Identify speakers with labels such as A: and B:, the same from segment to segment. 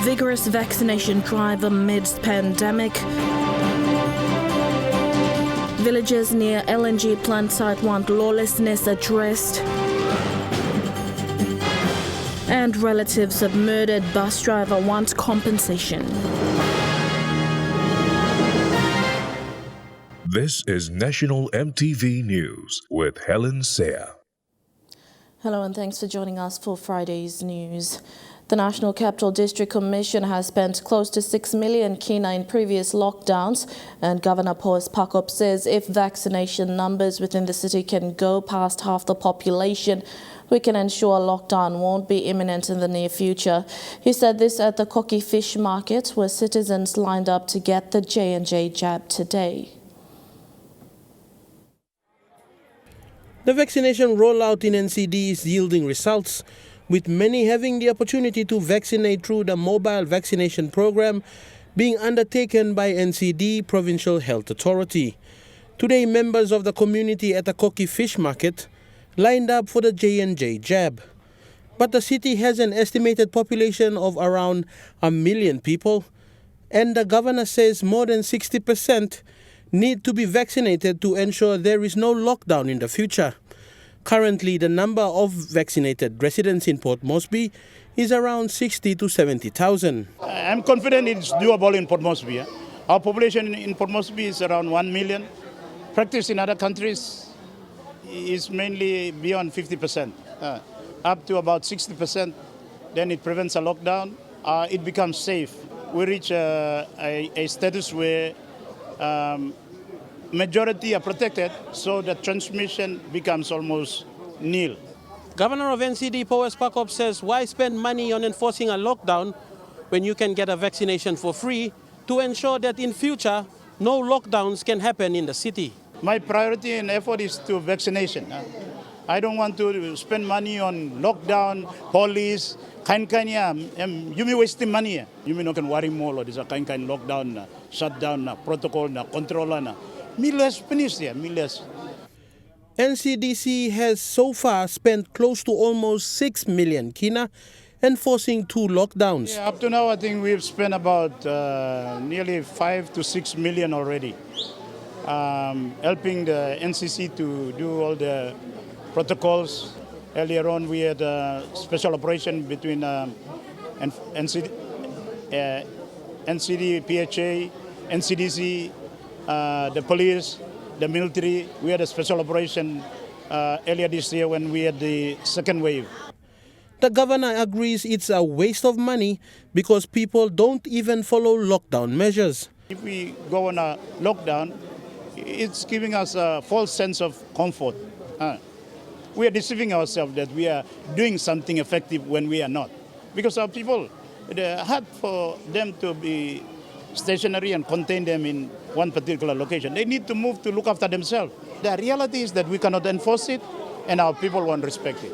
A: Vigorous vaccination drive amidst pandemic. Villagers near LNG plant site want lawlessness addressed. And relatives of murdered bus driver want compensation.
B: This is National EMTV News with Helen Seah.
A: Hello and thanks for joining us for Friday's news. The National Capital District Commission has spent close to 6 million kina in previous lockdowns, and Governor Paul Pakop says if vaccination numbers within the city can go past half the population, we can ensure lockdown won't be imminent in the near future. He said this at the Koki Fish Market, where citizens lined up to get the J&J jab today.
C: The vaccination rollout in NCD is yielding results, with many having the opportunity to vaccinate through the mobile vaccination program being undertaken by NCD Provincial Health Authority. Today, members of the community at the Koki Fish Market lined up for the J&J jab. But the city has an estimated population of around 1 million people, and the governor says more than 60% need to be vaccinated to ensure there is no lockdown in the future. Currently, the number of vaccinated residents in Port Mosby is around 60 to 70,000.
D: I'm confident it's doable in Port Mosby. Our population in Port Mosby is around 1 million. Practice in other countries is mainly beyond 50%, up to about 60%. Then it prevents a lockdown. It becomes safe. We reach a status where majority are protected, so the transmission becomes almost nil.
C: Governor of NCD, Paul Pakop, says why spend money on enforcing a lockdown when you can get a vaccination for free to ensure that in future no lockdowns can happen in the city.
D: My priority and effort is to vaccination. I don't want to spend money on lockdown, police, you may wasting money. You may not can worry more or there's a kind lockdown, shutdown, protocol, control.
C: NCDC has so far spent close to almost 6 million kina enforcing 2 lockdowns.
D: Yeah, up to now, I think we've spent about nearly 5 to 6 million already, helping the NCC to do all the protocols. Earlier on, we had a special operation between NCD, PHA, NCDC, the police, the military. We had a special operation earlier this year when we had the second wave.
C: The governor agrees it's a waste of money because people don't even follow lockdown measures.
D: If we go on a lockdown, it's giving us a false sense of comfort. We are deceiving ourselves that we are doing something effective when we are not. Because our people, it's hard for them to be stationary and contain them in one particular location. They need to move to look after themselves. The reality is that we cannot enforce it and our people won't respect it.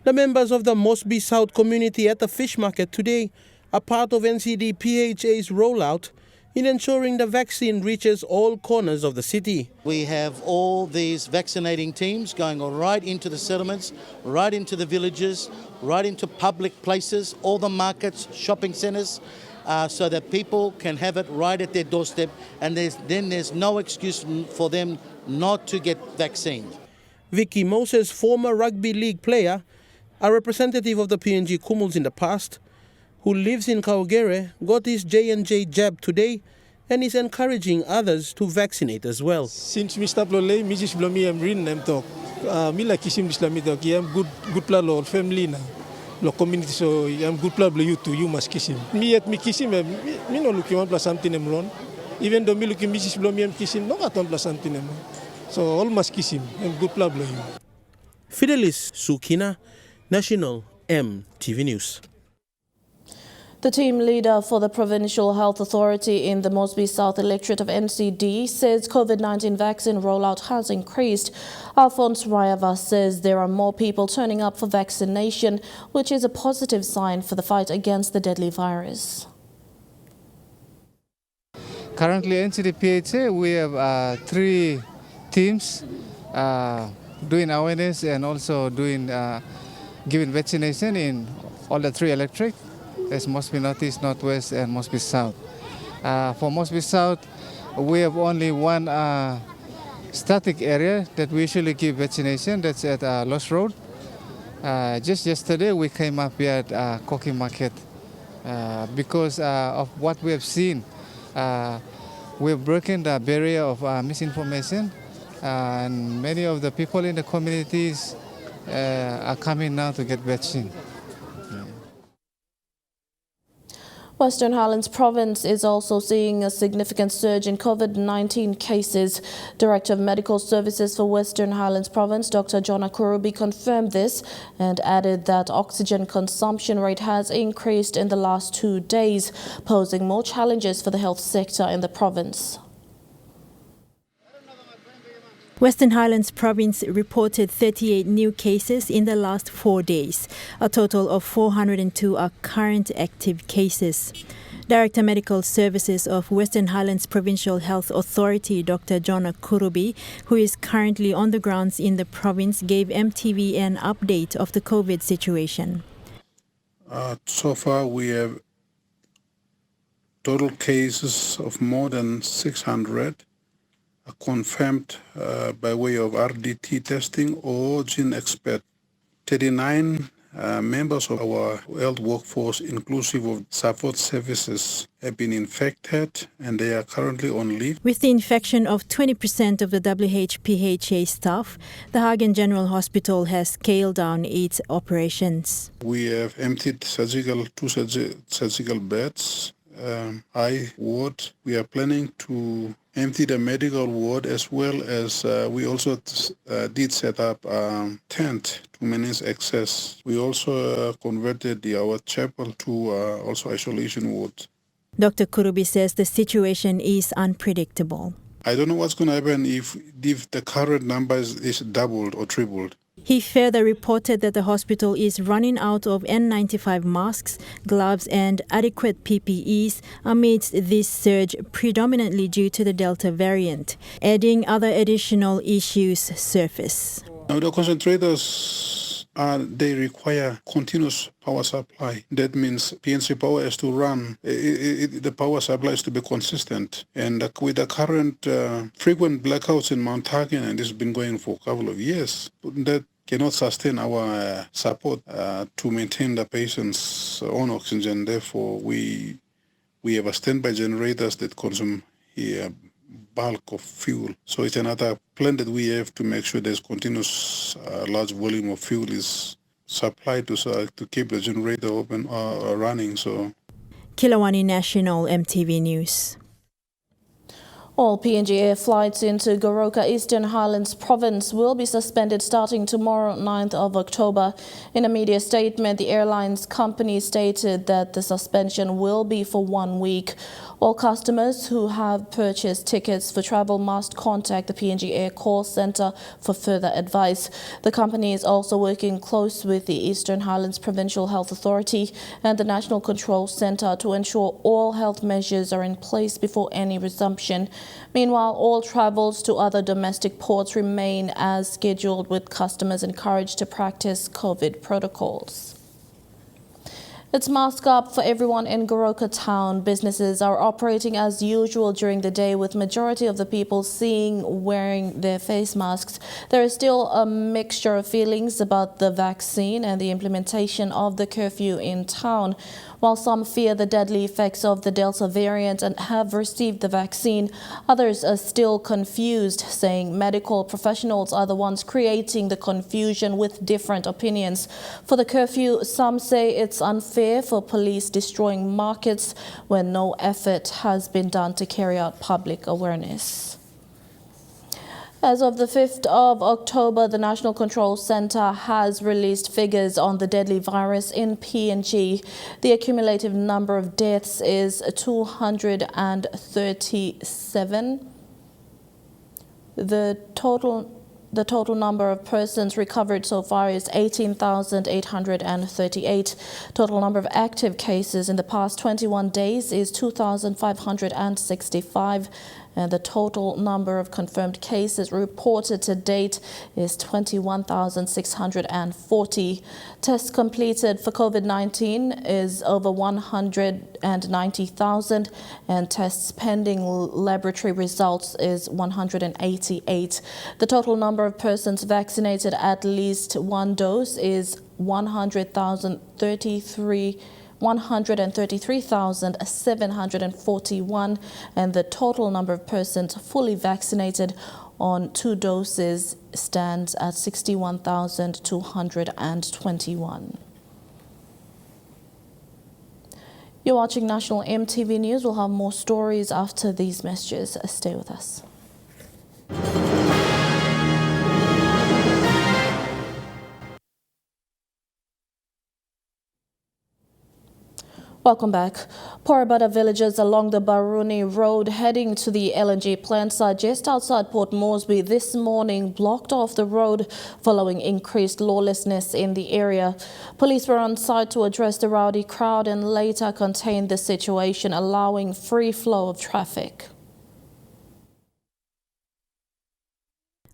C: The members of the Mosby South community at the fish market today are part of NCD PHA's rollout in ensuring the vaccine reaches all corners of the city.
E: We have all these vaccinating teams going right into the settlements, right into the villages, right into public places, all the markets, shopping centres, so that people can have it right at their doorstep, and there's no excuse for them not to get vaccinated.
C: Vicky Moses, former rugby league player, a representative of the PNG Kumuls in the past, who lives in Kaugere, got his J&J jab today and is encouraging others to vaccinate as well.
F: Since Mr. Plole, Mrs. Blomi, I'm reading them talk. Me like Kisim Islami talk, I'm good plan or family na. Lo community so I'm good plan you to you must kiss him. Me at me kiss him, me no looking one plus something em run. Even though me looking Mrs. Blomi, I'm kiss him, no at one plus something em. So all must kiss him. I'm good plan you.
C: Fidelis Sukina, National EMTV News.
A: The team leader for the Provincial Health Authority in the Mosby South electorate of NCD says COVID-19 vaccine rollout has increased. Alphonse Rayava says there are more people turning up for vaccination, which is a positive sign for the fight against the deadly virus.
G: Currently, NCD PHA, we have 3 teams doing awareness and also doing giving vaccination in all the 3 electorates. There's Mosby Northeast, Northwest, and Mosby South. For Mosby South, we have only one static area that we usually give vaccination. That's at Lost Road. Just yesterday, we came up here at Koki Market because of what we have seen. We've broken the barrier of misinformation, and many of the people in the communities are coming now to get vaccine.
A: Western Highlands Province is also seeing a significant surge in COVID-19 cases. Director of Medical Services for Western Highlands Province, Dr. Jonna Kurubi, confirmed this and added that oxygen consumption rate has increased in the last 2 days, posing more challenges for the health sector in the province.
H: Western Highlands Province reported 38 new cases in the last 4 days. A total of 402 are current active cases. Director Medical Services of Western Highlands Provincial Health Authority, Dr. Jonna Kurubi, who is currently on the grounds in the province, gave MTV an update of the COVID situation.
I: So far, we have total cases of more than 600. Confirmed by way of RDT testing or gene expert. 39 members of our health workforce, inclusive of support services, have been infected and they are currently on leave.
H: With the infection of 20% of the WHPHA staff, the Hagen General Hospital has scaled down its operations.
I: We have emptied two surgical beds, eye ward. We are planning to empty the medical ward, as well as we also did set up a tent to manage access. We also converted our chapel to also isolation ward.
H: Dr. Kurubi says the situation is unpredictable.
I: I don't know what's going to happen if the current number is doubled or tripled.
H: He further reported that the hospital is running out of N95 masks, gloves and adequate PPEs amidst this surge, predominantly due to the Delta variant, adding other additional issues surface.
I: Now the concentrators, they require continuous power supply. That means PNG Power has to run. The power supply is to be consistent. And with the current frequent blackouts in Mount Hagen, and this has been going for a couple of years, that cannot sustain our support to maintain the patients on oxygen. Therefore, we have a standby generators that consume a bulk of fuel. So it's another plan that we have to make sure there's continuous large volume of fuel is supplied to keep the generator open running. So,
H: Kilawani National, MTV News.
A: All PNG air flights into Goroka, Eastern Highlands Province will be suspended starting tomorrow, 9th of October. In a media statement, the airlines company stated that the suspension will be for 1 week. All customers who have purchased tickets for travel must contact the PNG Air Call Centre for further advice. The company is also working close with the Eastern Highlands Provincial Health Authority and the National Control Centre to ensure all health measures are in place before any resumption. Meanwhile, all travels to other domestic ports remain as scheduled, with customers encouraged to practice COVID protocols. It's mask up for everyone in Goroka town. Businesses are operating as usual during the day, with majority of the people seen wearing their face masks. There is still a mixture of feelings about the vaccine and the implementation of the curfew in town. While some fear the deadly effects of the Delta variant and have received the vaccine, others are still confused, saying medical professionals are the ones creating the confusion with different opinions. For the curfew, some say it's unfair for police destroying markets when no effort has been done to carry out public awareness. As of the 5th of October, the National Control Centre has released figures on the deadly virus in PNG. The accumulative number of deaths is 237. The total number of persons recovered so far is 18,838. Total number of active cases in the past 21 days is 2,565. and the total number of confirmed cases reported to date is 21,640. Tests completed for COVID-19 is over 190,000, and tests pending laboratory results is 188. The total number of persons vaccinated at least one dose is 133,741, and the total number of persons fully vaccinated on 2 doses stands at 61,221. You're watching National EMTV News. We'll have more stories after these messages. Stay with us. Welcome back. Burundi villagers along the Burundi Road heading to the LNG plant site just outside Port Mosby this morning blocked off the road following increased lawlessness in the area. Police were on site to address the rowdy crowd and later contained the situation, allowing free flow of traffic.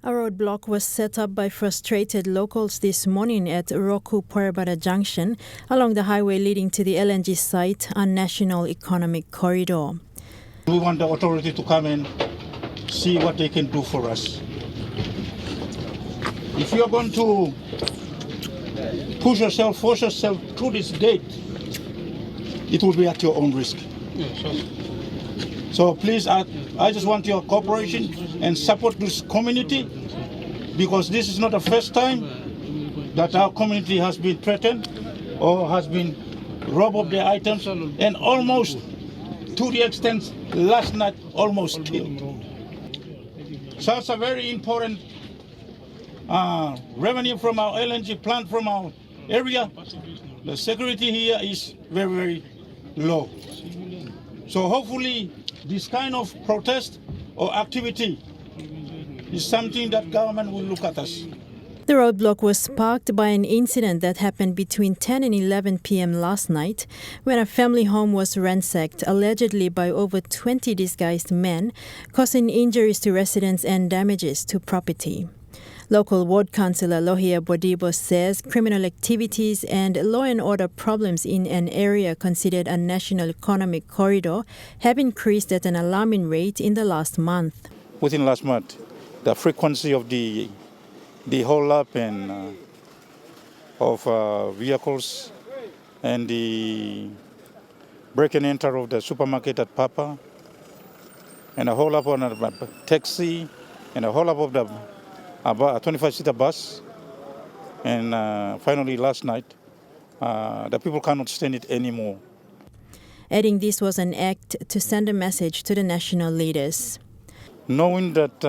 H: A roadblock was set up by frustrated locals this morning at Roku-Puerabada Junction along the highway leading to the LNG site on National Economic Corridor.
J: We want the authority to come and see what they can do for us. If you're going to force yourself through this gate, it will be at your own risk. So please, I just want your cooperation and support this community, because this is not the first time that our community has been threatened or has been robbed of their items, and almost to the extent last night almost killed. So it's a very important revenue from our LNG plant from our area. The security here is very, very low. So hopefully this kind of protest or activity is something that government will look at us.
H: The roadblock was sparked by an incident that happened between 10 and 11 p.m. last night when a family home was ransacked, allegedly by over 20 disguised men, causing injuries to residents and damages to property. Local ward councillor Lohia Bodibo says criminal activities and law and order problems in an area considered a national economic corridor have increased at an alarming rate in the last month.
J: Within last month, the frequency of the hold up and of vehicles and the break and enter of the supermarket at Papa, and a hold up on a taxi, and a hold up of the a 25-seater bus, and finally last night, the people cannot stand it anymore.
H: Adding this was an act to send a message to the national leaders.
J: Knowing that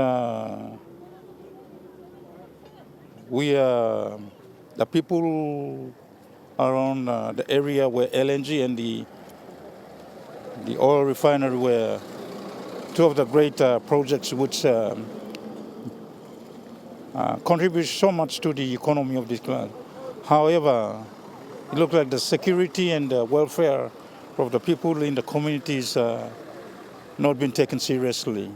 J: we are the people around the area where LNG and the oil refinery were two of the great projects which contributes so much to the economy of this land. However, it looks like the security and the welfare of the people in the communities not been taken seriously.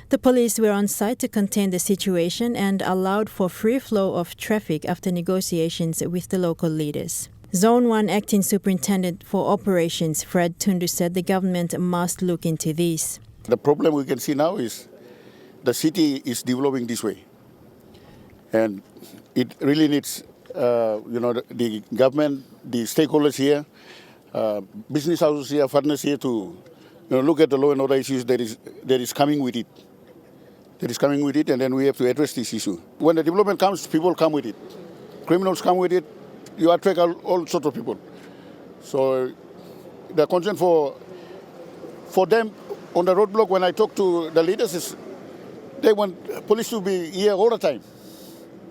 H: The police were on site to contain the situation and allowed for free flow of traffic after negotiations with the local leaders. Zone 1 Acting Superintendent for Operations Fred Tundu said the government must look into this.
K: The problem we can see now is the city is developing this way. And it really needs, the government, the stakeholders here, business houses here, partners here to look at the law and order issues that is coming with it. And then we have to address this issue. When the development comes, people come with it. Criminals come with it. You attract all sorts of people. So the concern for them on the roadblock, when I talk to the leaders, is they want police to be here all the time.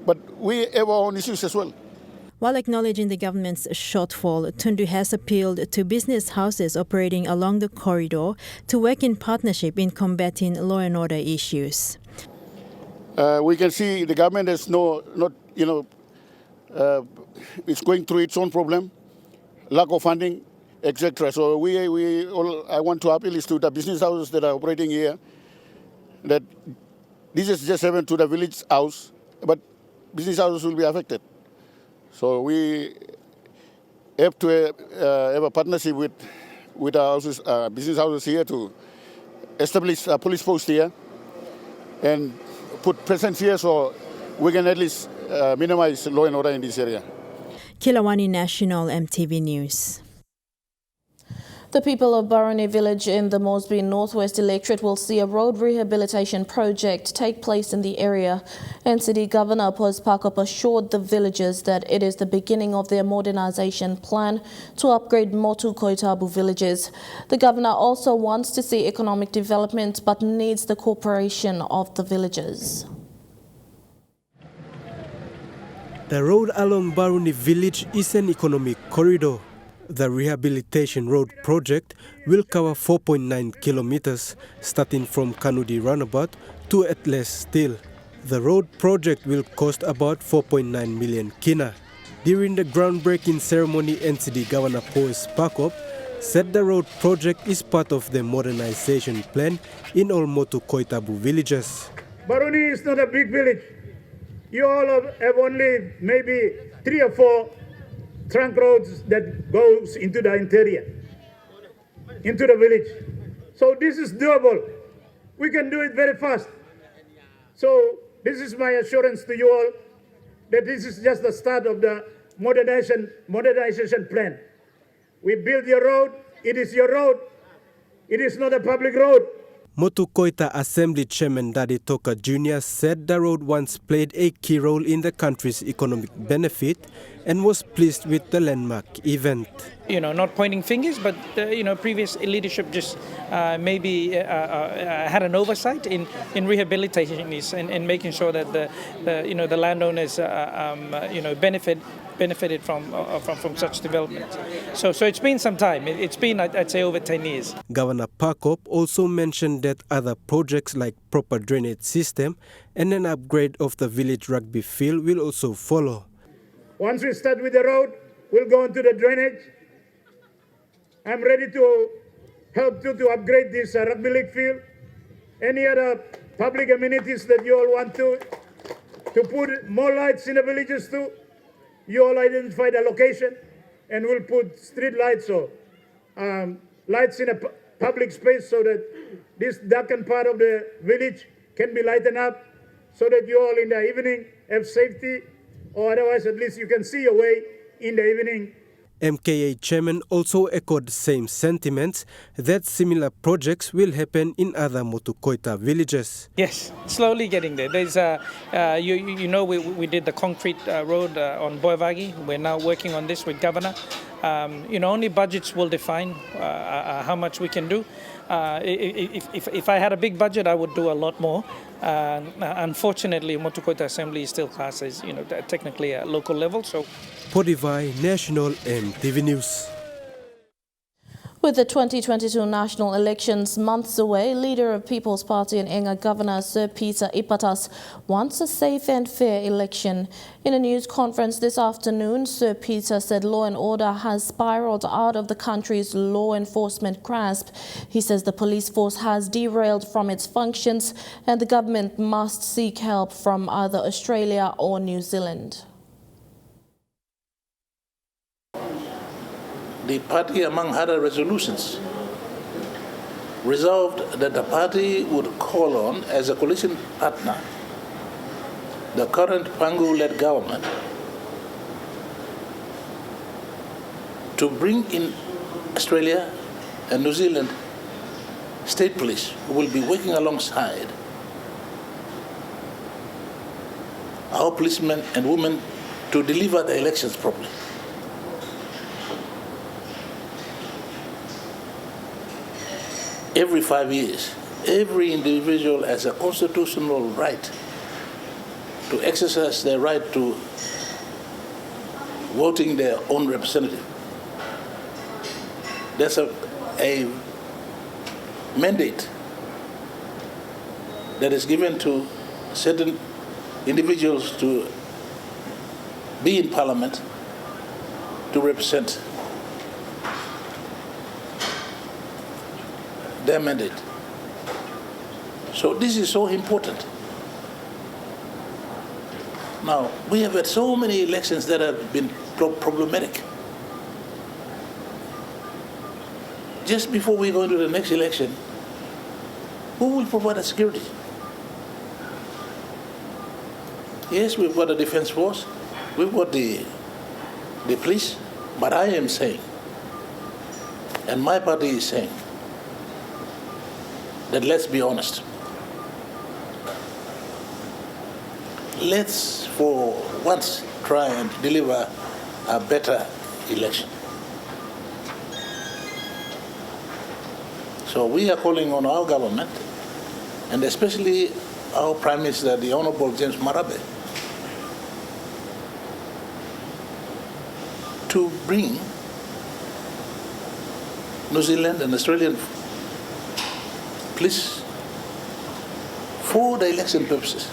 K: But we have our own issues as well.
H: While acknowledging the government's shortfall, Tundu has appealed to business houses operating along the corridor to work in partnership in combating law and order issues.
K: We can see the government is it's going through its own problem, lack of funding, etc. So I want to appeal to the business houses that are operating here that this is just happened to the village house, but business houses will be affected. So we have to have a partnership with our houses, business houses here to establish a police post here and put presence here so we can at least minimize law and order in this area.
H: Kilawani National MTV News.
A: The people of Burundi Village in the Mosby Northwest Electorate will see a road rehabilitation project take place in the area. NCD Governor Pakop assured the villagers that it is the beginning of their modernization plan to upgrade Motu Koitabu villages. The governor also wants to see economic development but needs the cooperation of the villagers.
L: The road along Burundi Village is an economic corridor. The rehabilitation road project will cover 4.9 kilometers, starting from Kanudi Roundabout to Atlas Steel. The road project will cost about 4.9 million kina. During the groundbreaking ceremony, NCD Governor Pakop said the road project is part of the modernization plan in all Motu Koitabu villages.
D: Burundi is not a big village. You all have only maybe 3 or 4 trunk roads that goes into the interior, into the village. So this is doable. We can do it very fast. So this is my assurance to you all that this is just the start of the modernization plan. We build your road. It is your road. It is not a public road.
L: Motu Koita Assembly Chairman Daddy Toka Jr. said the road once played a key role in the country's economic benefit and was pleased with the landmark event.
M: Not pointing fingers, but previous leadership just maybe had an oversight in rehabilitating this and making sure that the landowners benefited from such development. So it's been some time. It's been, I'd say, over 10 years.
L: Governor Pakop also mentioned that other projects like proper drainage system and an upgrade of the village rugby field will also follow.
D: Once we start with the road, we'll go into the drainage. I'm ready to help you to upgrade this rugby league field. Any other public amenities that you all want to put more lights in the villages too. You all identify the location and we'll put street lights or lights in a public space so that this darkened part of the village can be lightened up so that you all in the evening have safety, or otherwise at least you can see your way in the evening.
L: MKA Chairman also echoed the same sentiments that similar projects will happen in other Motu Koita villages.
M: Yes, slowly getting there. There's we did the concrete road on Boivagi. We're now working on this with Governor. Only budgets will define how much we can do. If I had a big budget, I would do a lot more. Unfortunately, Motu Koita Assembly is still classed as technically a local level. So,
L: Podivai National MTV News.
A: With the 2022 national elections months away, leader of People's Party and Enga Governor Sir Peter Ipatas wants a safe and fair election. In a news conference this afternoon, Sir Peter said law and order has spiraled out of the country's law enforcement grasp. He says the police force has derailed from its functions and the government must seek help from either Australia or New Zealand.
N: The party, among other resolutions, resolved that the party would call on, as a coalition partner, the current Pangu-led government to bring in Australia and New Zealand state police who will be working alongside our policemen and women to deliver the elections properly. Every 5 years, every individual has a constitutional right to exercise their right to voting their own representative. There's a mandate that is given to certain individuals to be in Parliament to represent their mandate. So this is so important. Now, we have had so many elections that have been problematic. Just before we go into the next election, who will provide the security? Yes, we've got a defense force, we've got the police, but I am saying, and my party is saying, that let's be honest. Let's, for once, try and deliver a better election. So we are calling on our government, and especially our Prime Minister, the Honorable James Marape, to bring New Zealand and Australian police for the election purposes.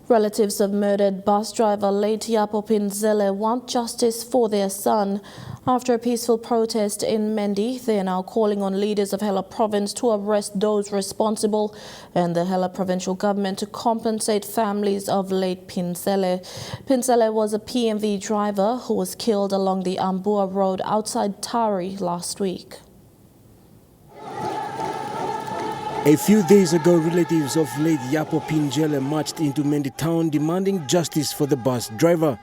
A: Relatives of murdered bus driver late Yapo Pinzele want justice for their son. After a peaceful protest in Mendi, they are now calling on leaders of Hela province to arrest those responsible and the Hela provincial government to compensate families of late Pinzele. Pinzele was a PNG driver who was killed along the Ambua Road outside Tari last week.
L: A few days ago, relatives of late Yapo Pinzele marched into Mendi town demanding justice for the bus driver.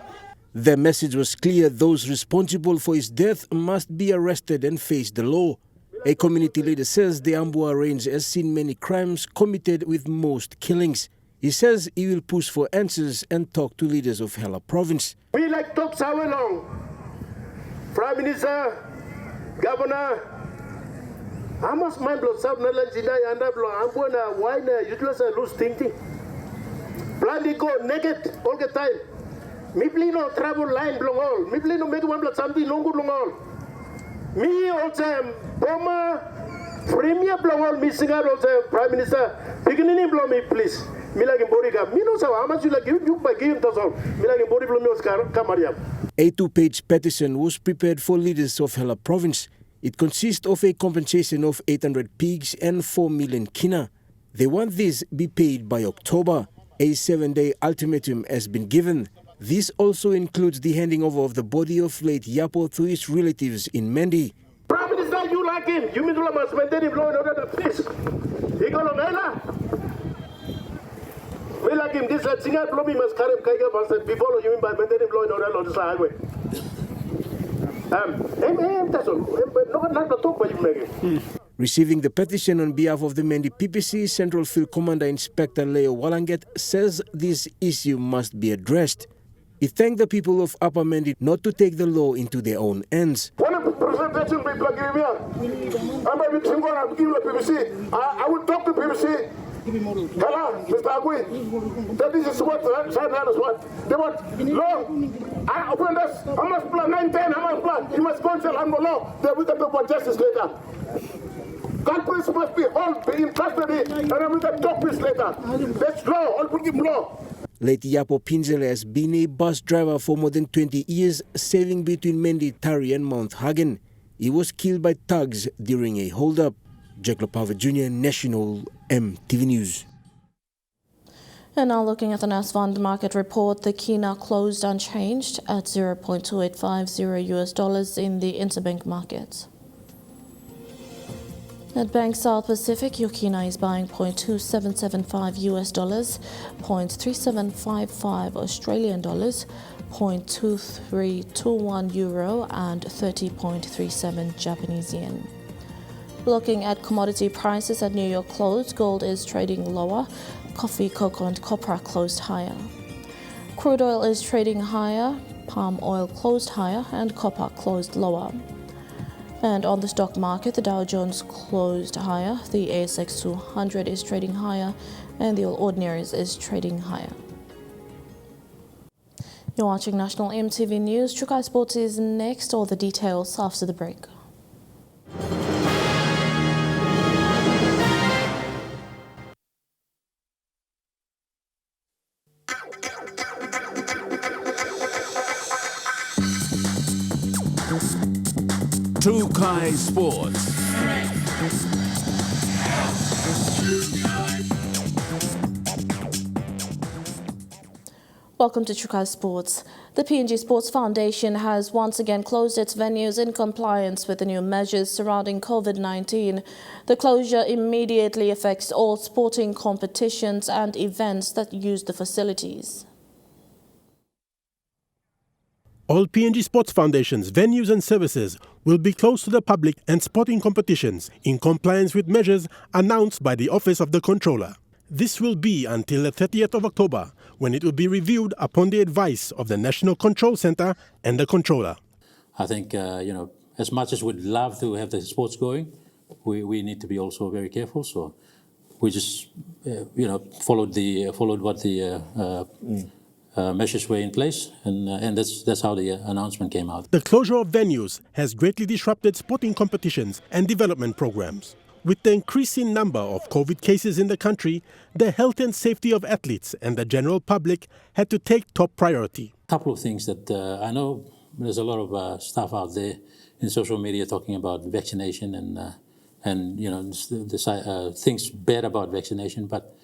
L: Their message was clear: those responsible for his death must be arrested and face the law. A community leader says the Ambua range has seen many crimes committed, with most killings. He says he will push for answers and talk to leaders of Hela province.
O: We like talk so long. Prime Minister, Governor, I must mind blow South Netherlands in I and I'm going to wine useless and lose thinking. Plan go naked all the time. Me please no travel line long all. Me please no make one blood something long good long all. Me also Boma Premier blow all missing out also Prime Minister. Beginning blow me please. Me like in body gap. Me no say how much you like you by giving that's all. Me like in body blow me was Kamariam.
L: A 2-page petition was prepared for leaders of Hela province. It consists of a compensation of 800 pigs and 4 million kina. They want this be paid by October. A 7-day ultimatum has been given. This also includes the handing over of the body of late Yapo to his relatives in Mendi.
O: Prime Minister, you like him. You mean to must maintain him law and order the peace. He gonna mela. We like him. This singer probably must carry him before you mean by maintaining law and order on the highway.
L: Receiving the petition on behalf of the Mendi PPC, Central Field Commander Inspector Leo Walanget says this issue must be addressed. He thanked the people of Upper Mendi not to take the law into their own hands.
O: One of the presentation people give me, I will talk to PPC. Hello, Mr. Agui, that this is what they want law. I open this, I must plan 910, I must plan. You must consult on the law. Then we can talk about justice later. Culprits must be all be in custody, and then we can talk this later. That's law, all put him law.
L: Late Yapo Pinzele has been a bus driver for more than 20 years, serving between Mendi, Tari and Mount Hagen. He was killed by thugs during a hold-up. Jack Lopava Jr., National MTV News.
A: And now looking at the NASFund market report, the kina closed unchanged at $0.2850 in the interbank market. At Bank South Pacific, your kina is buying $0.2775 US, $0.3755 Australian dollars, $0.2321 euro, and 30.37 Japanese yen. Looking at commodity prices at New York close, gold is trading lower. Coffee, cocoa, and copra closed higher. Crude oil is trading higher. Palm oil closed higher, and copper closed lower. And on the stock market, the Dow Jones closed higher. The ASX 200 is trading higher, and the All Ordinaries is trading higher. You're watching National EMTV News. Chukai Sports is next. All the details after the break.
P: Trukai Sports.
A: Welcome to Trukai Sports. The PNG Sports Foundation has once again closed its venues in compliance with the new measures surrounding COVID-19. The closure immediately affects all sporting competitions and events that use the facilities.
Q: All PNG Sports Foundation's venues and services will be closed to the public and sporting competitions in compliance with measures announced by the Office of the Controller. This will be until the 30th of October, when it will be reviewed upon the advice of the National Control Center and the Controller.
R: I think, as much as we'd love to have the sports going, we need to be also very careful. So we just, followed what the measures were in place, and that's how the announcement came out.
Q: The closure of venues has greatly disrupted sporting competitions and development programs. With the increasing number of COVID cases in the country, the health and safety of athletes and the general public had to take top priority.
R: A couple of things that I know there's a lot of stuff out there in social media talking about vaccination and the things bad about vaccination, but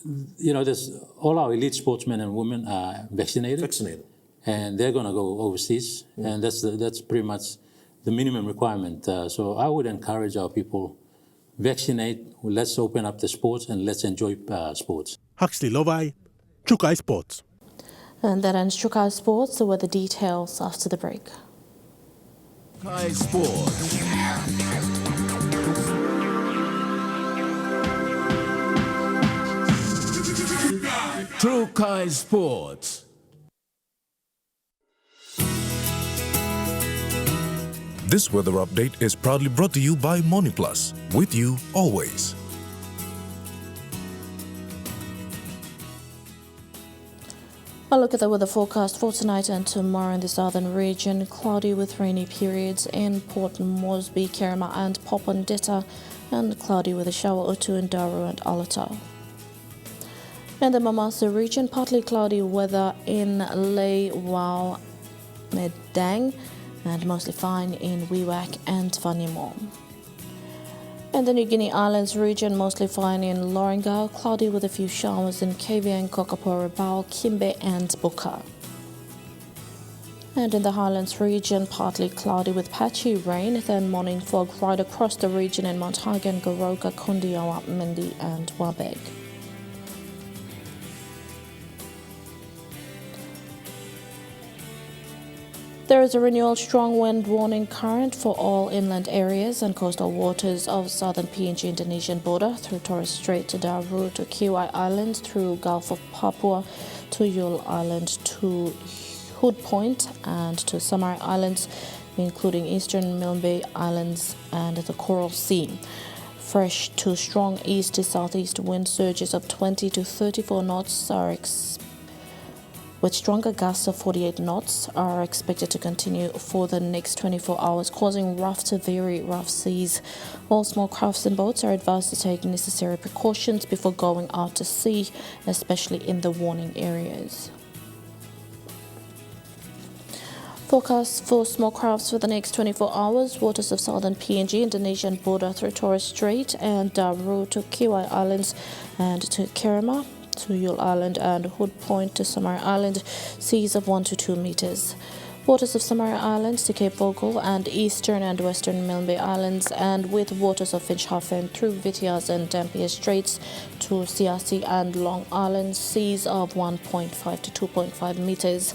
R: there's all our elite sportsmen and women are vaccinated. And they're going to go overseas, and that's pretty much the minimum requirement. So I would encourage our people, vaccinate, let's open up the sports and let's enjoy sports.
Q: Huxley Lovai, Trukai Sports.
A: And that ends Trukai Sports, so with the details after the break.
P: Trukai Sports. Trukai Sports.
B: This weather update is proudly brought to you by MoniPlus, with you always.
A: A look at the weather forecast for tonight and tomorrow in the southern region. Cloudy with rainy periods in Port Mosby, Kerema and Popondetta, and cloudy with a shower or two in Daru and Alata. In the Mamasa region, partly cloudy weather in Lei Wau Medang, and mostly fine in Wewak and Vanimo. In the New Guinea Islands region, mostly fine in Lorengau, cloudy with a few showers in Kavieng, Kokaporo, Bao, Kimbe and Buka. And in the Highlands region, partly cloudy with patchy rain, then morning fog right across the region in Mount Hagen, Goroka, Kondiawa, Mendi and Wabeg. There is a renewal strong wind warning current for all inland areas and coastal waters of southern PNG Indonesian border through Torres Strait to Daru to Kiwai Island, through Gulf of Papua to Yule Island to Hood Point and to Samar Islands, including eastern Milne Islands and the Coral Sea. Fresh to strong east to southeast wind surges of 20 to 34 knots are with stronger gusts of 48 knots are expected to continue for the next 24 hours, causing rough to very rough seas. All small crafts and boats are advised to take necessary precautions before going out to sea, especially in the warning areas. Forecast for small crafts for the next 24 hours. Waters of southern PNG Indonesian border through Torres Strait and Daru to Kiwai Islands and to Kerema, to Yule Island and Hood Point to Samar Island, seas of 1 to 2 meters. Waters of Samar Island to Cape Vogel and eastern and western Milne Islands, and with waters of Finschhafen through Vitiaz and Dampier Straits to Siasi and Long Island, seas of 1.5 to 2.5 meters.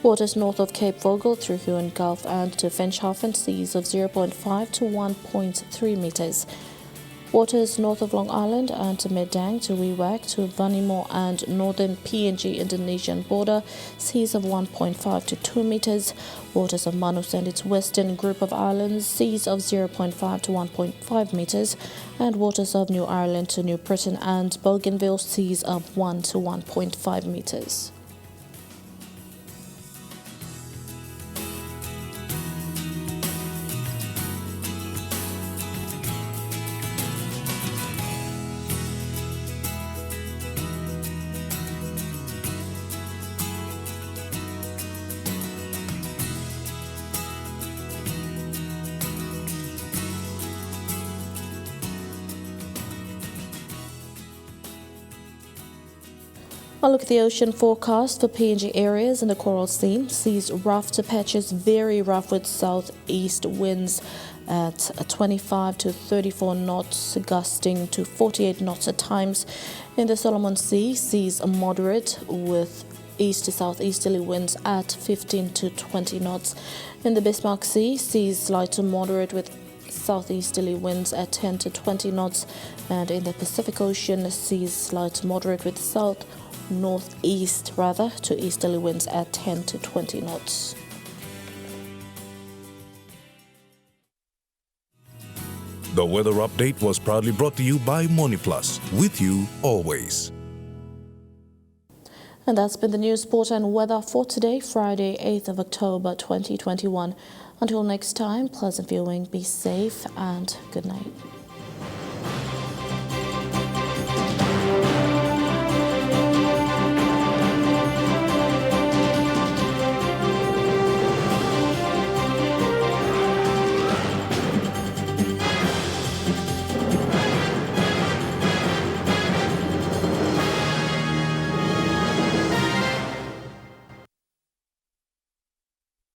A: Waters north of Cape Vogel through Huon Gulf and to Finschhafen, seas of 0.5 to 1.3 meters. Waters north of Long Island and to Medang to Wewak to Vanimo and northern PNG Indonesian border, seas of 1.5 to 2 meters. Waters of Manus and its western group of islands, seas of 0.5 to 1.5 meters. And waters of New Ireland to New Britain and Bougainville, seas of 1 to 1.5 meters. I'll look at the ocean forecast for PNG areas in the coral sea. Seas rough to patches, very rough with southeast winds at 25 to 34 knots, gusting to 48 knots at times. In the Solomon Sea, seas are moderate with east to southeasterly winds at 15 to 20 knots. In the Bismarck Sea, seas light to moderate with southeasterly winds at 10 to 20 knots. And in the Pacific Ocean, seas light to moderate with northeast to easterly winds at 10 to 20 knots.
B: The weather update was proudly brought to you by MoneyPlus, with you always.
A: And that's been the news, sport and weather for today, Friday, 8th of October 2021. Until next time, pleasant viewing, be safe and good night.